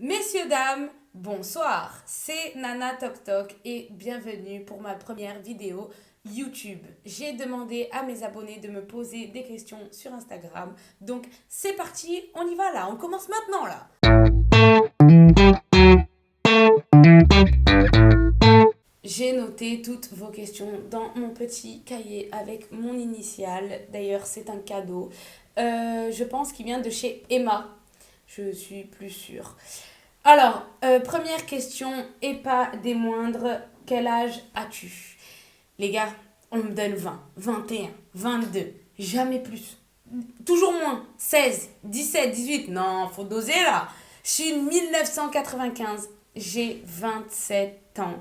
Messieurs, dames, bonsoir, c'est Nana Tok Tok et bienvenue pour ma première vidéo YouTube. J'ai demandé à mes abonnés de me poser des questions sur Instagram. Donc c'est parti, on y va là, on commence maintenant là. J'ai noté toutes vos questions dans mon petit cahier avec mon initiale. D'ailleurs, c'est un cadeau. Je pense qu'il vient de chez Emma. Je suis plus sûre. Alors, première question, et pas des moindres, quel âge as-tu? Les gars, on me donne 20, 21, 22, jamais plus. Toujours moins, 16, 17, 18, non, faut doser là. Je suis 1995, j'ai 27 ans.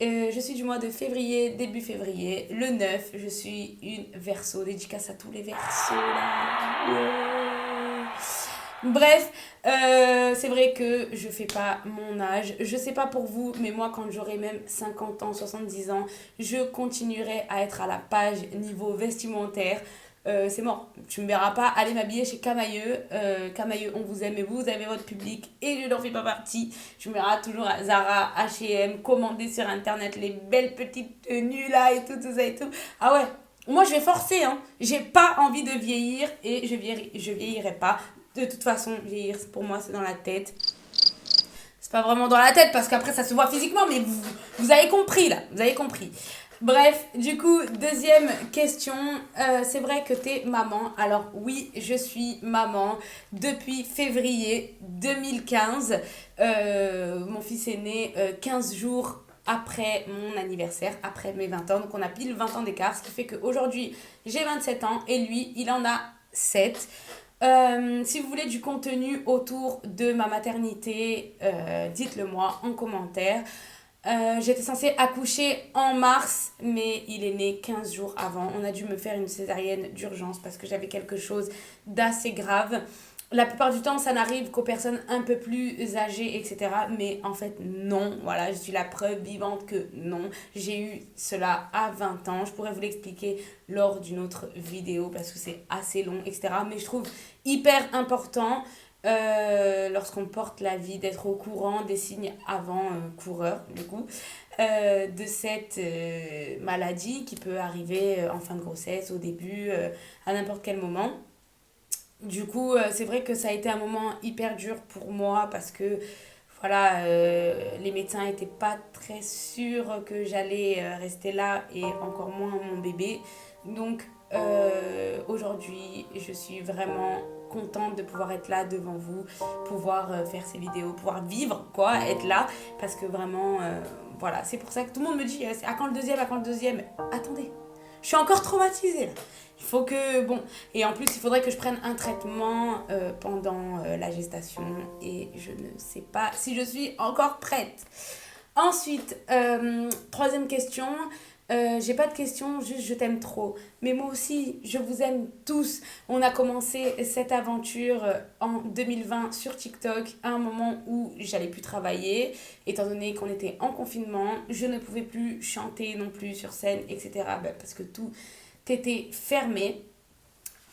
Je suis du mois de février, début février, le 9, je suis une verso, dédicace à tous les versos là. Ouais. Bref, c'est vrai que je fais pas mon âge. Je sais pas pour vous, mais moi, quand j'aurai même 50 ans, 70 ans, je continuerai à être à la page niveau vestimentaire. C'est mort. Tu me verras pas aller m'habiller chez Camailleux. Camailleux, on vous aime et vous avez votre public et je n'en fais pas partie. Tu me verras toujours à Zara, H&M, commander sur internet les belles petites tenues là et tout ça et tout. Ah ouais, moi je vais forcer, hein. J'ai pas envie de vieillir et je vieillirai pas. De toute façon, vieillir pour moi c'est dans la tête. C'est pas vraiment dans la tête parce qu'après ça se voit physiquement, mais vous avez compris là, vous avez compris. Bref, du coup, deuxième question. C'est vrai que t'es maman. Alors oui, je suis maman depuis février 2015. Mon fils est né 15 jours après mon anniversaire, après mes 20 ans. Donc on a pile 20 ans d'écart, ce qui fait qu'aujourd'hui j'ai 27 ans et lui, il en a 7. Si vous voulez du contenu autour de ma maternité, dites-le moi en commentaire. J'étais censée accoucher en mars, mais il est né 15 jours avant. On a dû me faire une césarienne d'urgence parce que j'avais quelque chose d'assez grave. La plupart du temps, ça n'arrive qu'aux personnes un peu plus âgées, etc. Mais en fait, non. Voilà, je suis la preuve vivante que non. J'ai eu cela à 20 ans. Je pourrais vous l'expliquer lors d'une autre vidéo parce que c'est assez long, etc. Mais je trouve hyper important lorsqu'on porte la vie, d'être au courant des signes avant-coureurs, du coup, de cette maladie qui peut arriver en fin de grossesse, au début, à n'importe quel moment. Du coup, c'est vrai que ça a été un moment hyper dur pour moi parce que voilà, les médecins n'étaient pas très sûrs que j'allais rester là et encore moins mon bébé. Donc aujourd'hui, je suis vraiment contente de pouvoir être là devant vous, pouvoir faire ces vidéos, pouvoir vivre, quoi, être là. Parce que vraiment, voilà, c'est pour ça que tout le monde me dit, à quand le deuxième, à quand le deuxième? Attendez, je suis encore traumatisée là. Il faut que, bon, et en plus, il faudrait que je prenne un traitement pendant la gestation et je ne sais pas si je suis encore prête. Ensuite, troisième question. J'ai pas de question, juste je t'aime trop. Mais moi aussi, je vous aime tous. On a commencé cette aventure en 2020 sur TikTok, à un moment où j'allais plus travailler, étant donné qu'on était en confinement. Je ne pouvais plus chanter non plus sur scène, etc. Ben, parce que tout était fermé.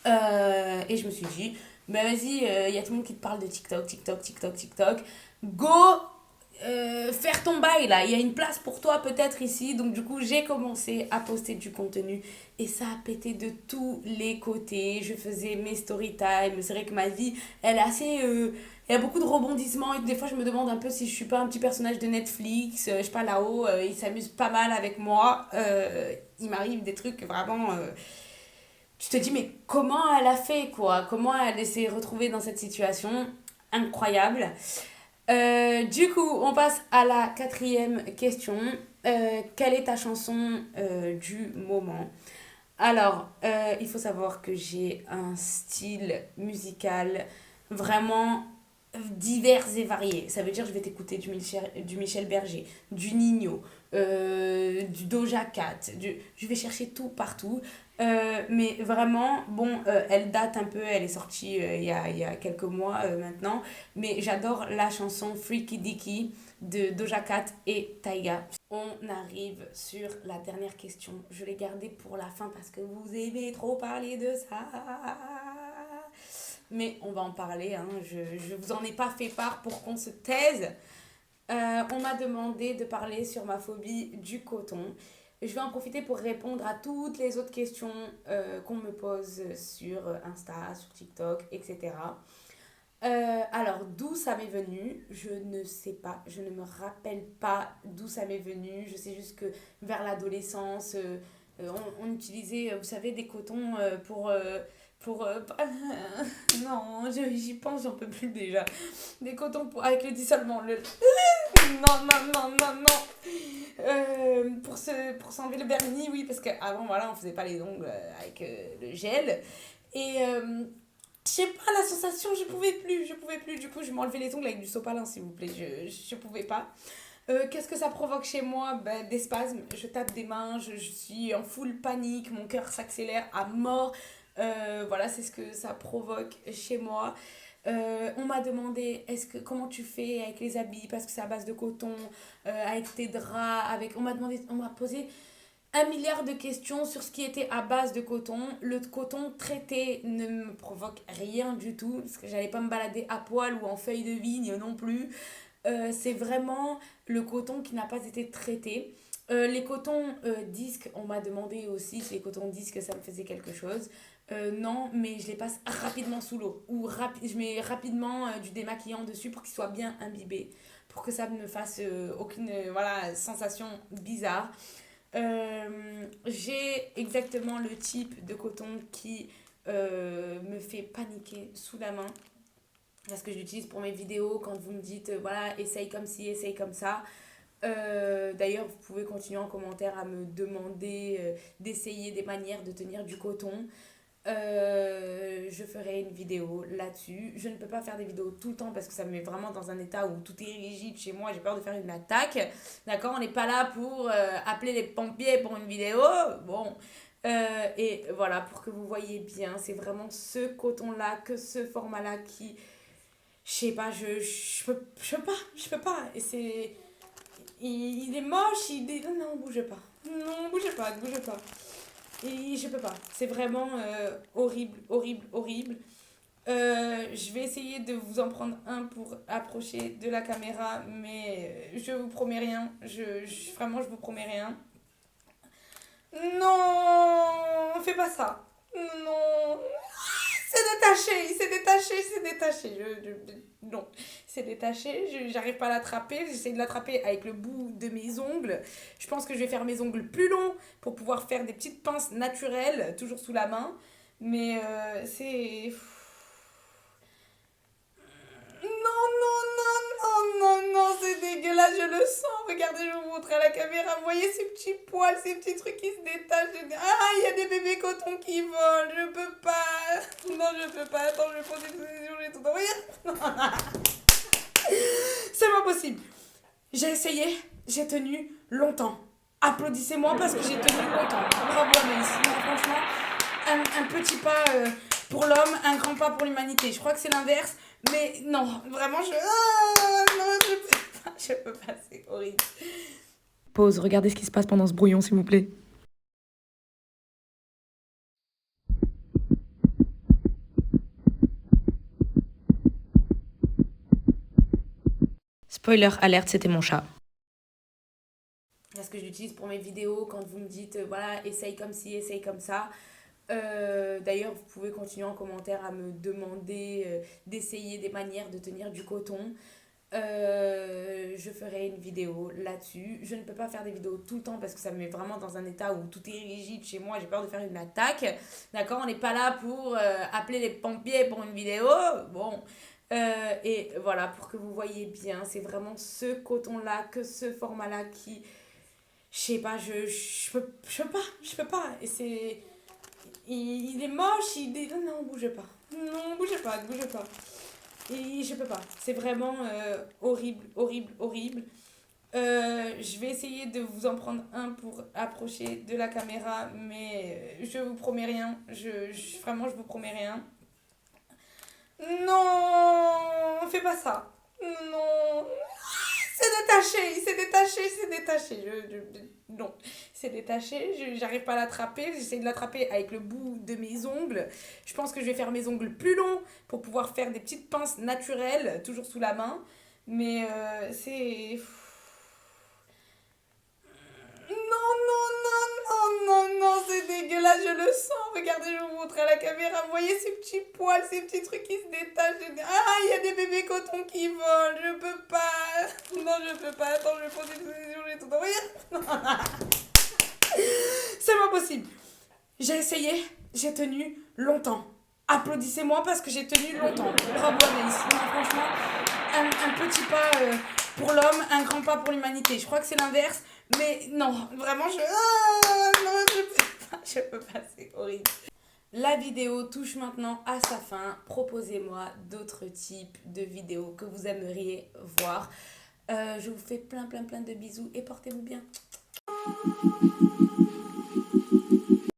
Et je me suis dit, bah vas-y, il y a tout le monde qui te parle de TikTok, TikTok, TikTok, TikTok. Go faire ton bail là, il y a une place pour toi peut-être ici. Donc du coup, j'ai commencé à poster du contenu et ça a pété de tous les côtés. Je faisais mes story time. C'est vrai que ma vie, elle est assez... il y a beaucoup de rebondissements et des fois je me demande un peu si je suis pas un petit personnage de Netflix. Je sais pas, là-haut, ils s'amusent pas mal avec moi. Il m'arrive des trucs vraiment... tu te dis, mais comment elle a fait, quoi? Comment elle s'est retrouvée dans cette situation? Incroyable. Du coup, on passe à la quatrième question. Quelle est ta chanson du moment? Alors, il faut savoir que j'ai un style musical vraiment divers et variés. Ça veut dire que je vais t'écouter du Michel Berger, du Nino, du Doja Cat. Je vais chercher tout partout. Mais vraiment, bon, elle date un peu, elle est sortie il y a quelques mois maintenant. Mais j'adore la chanson Freaky Dicky de Doja Cat et Taiga. On arrive sur la dernière question. Je l'ai gardée pour la fin parce que vous aimez trop parler de ça. mais on va en parler, hein. Je vous en ai pas fait part pour qu'on se taise. On m'a demandé de parler sur ma phobie du coton. Je vais en profiter pour répondre à toutes les autres questions qu'on me pose sur Insta, sur TikTok, etc. Alors, d'où ça m'est venu, je ne sais pas, je ne me rappelle pas d'où ça m'est venu. Je sais juste que vers l'adolescence, on utilisait, vous savez, des cotons pour non, j'y pense, j'en peux plus déjà. Des cotons avec le dissolvant. Non, non, non, non, non. Pour s'enlever le vernis, oui, parce qu'avant, voilà, on faisait pas les ongles avec le gel. Et je sais pas, la sensation, je pouvais plus. Du coup, je m'enlevais les ongles avec du sopalin, s'il vous plaît. Je pouvais pas. Qu'est-ce que ça provoque chez moi? Ben, des spasmes, je tape des mains, je suis en full panique, mon cœur s'accélère à mort. Voilà, c'est ce que ça provoque chez moi. On m'a demandé comment tu fais avec les habits parce que c'est à base de coton, avec tes draps, on m'a posé 1 milliard de questions sur ce qui était à base de coton. Le coton traité ne me provoque rien du tout parce que j'allais pas me balader à poil ou en feuilles de vigne non plus. C'est vraiment le coton qui n'a pas été traité. Les cotons disques, on m'a demandé aussi si les cotons disques ça me faisait quelque chose. Non, mais je les passe rapidement sous l'eau. Je mets rapidement du démaquillant dessus pour qu'il soit bien imbibé. Pour que ça ne me fasse aucune voilà, sensation bizarre. J'ai exactement le type de coton qui me fait paniquer sous la main. Parce que je l'utilise pour mes vidéos quand vous me dites voilà, essaye comme ci, essaye comme ça. D'ailleurs, vous pouvez continuer en commentaire à me demander d'essayer des manières de tenir du coton. Je ferai une vidéo là-dessus. Je ne peux pas faire des vidéos tout le temps parce que ça me met vraiment dans un état où tout est rigide chez moi. J'ai peur de faire une attaque. D'accord? On n'est pas là pour appeler les pompiers pour une vidéo. Bon. Et voilà, pour que vous voyez bien, c'est vraiment ce coton-là, que ce format-là qui. Je sais pas, je peux pas. Et c'est. Il est moche, non, bougez pas. Non, bougez pas, bougez pas. Et je peux pas. C'est vraiment horrible, horrible, horrible. Je vais essayer de vous en prendre un pour approcher de la caméra, mais je vous promets rien. Vraiment, je vous promets rien. Non, fais pas ça. Non, c'est détaché. Non, c'est détaché. J'arrive pas à l'attraper. J'essaie de l'attraper avec le bout de mes ongles. Je pense que je vais faire mes ongles plus longs pour pouvoir faire des petites pinces naturelles, toujours sous la main. Mais c'est. Non, non, non, non, non, non, c'est dégueulasse, je le sens. Regardez, je vais vous montrer à la caméra. Vous voyez ces petits poils, ces petits trucs qui se détachent. Ah, il y a des bébés cotons qui volent. Je peux pas. Non, je peux pas. Attends, je vais poser une position, je vais tout envoyer. C'est pas possible. J'ai essayé, j'ai tenu longtemps. Applaudissez-moi parce que j'ai tenu longtemps. Bravo Anaïs. Non, franchement, un petit pas pour l'homme, un grand pas pour l'humanité. Je crois que c'est l'inverse. Mais non, vraiment, non, je peux pas, c'est horrible. Pause, regardez ce qui se passe pendant ce brouillon, s'il vous plaît. Spoiler alerte, c'était mon chat. Parce que je l'utilise pour mes vidéos quand vous me dites voilà, essaye comme ci, essaye comme ça. D'ailleurs, vous pouvez continuer en commentaire à me demander d'essayer des manières de tenir du coton. Je ferai une vidéo là-dessus. Je ne peux pas faire des vidéos tout le temps parce que ça me met vraiment dans un état où tout est rigide chez moi. J'ai peur de faire une attaque. D'accord? On n'est pas là pour appeler les pompiers pour une vidéo. Bon. Et voilà, pour que vous voyez bien, c'est vraiment ce coton-là, que ce format-là qui. Je sais pas, je peux pas. Et c'est. Il est moche, non, bougez pas. Non, bougez pas. Et je peux pas. C'est vraiment horrible, horrible, horrible. Je vais essayer de vous en prendre un pour approcher de la caméra, mais je vous promets rien. Vraiment, je vous promets rien. Non, fais pas ça. Non, c'est détaché. détaché, il s'est détaché, il s'est détaché. Non, il s'est détaché, j'arrive pas à l'attraper. J'essaie de l'attraper avec le bout de mes ongles. Je pense que je vais faire mes ongles plus longs pour pouvoir faire des petites pinces naturelles, toujours sous la main. Mais c'est... Non, non, non, non, non, non, c'est dégueulasse, je le sens. Regardez, je vous montre à la caméra. Vous voyez ces petits poils, ces petits trucs qui se détachent. Ah, il y a des bébés cotons qui volent. Je peux pas. Non, je peux pas. Attends, je vais poser une position, j'ai tout envoyé. C'est pas possible. J'ai essayé, j'ai tenu longtemps. Applaudissez-moi parce que j'ai tenu longtemps. Bravo Anaïs. Non, franchement, un petit pas pour l'homme, un grand pas pour l'humanité. Je crois que c'est l'inverse. Mais non, vraiment, non, je peux pas, c'est horrible. La vidéo touche maintenant à sa fin. Proposez-moi d'autres types de vidéos que vous aimeriez voir. Je vous fais plein de bisous et portez-vous bien.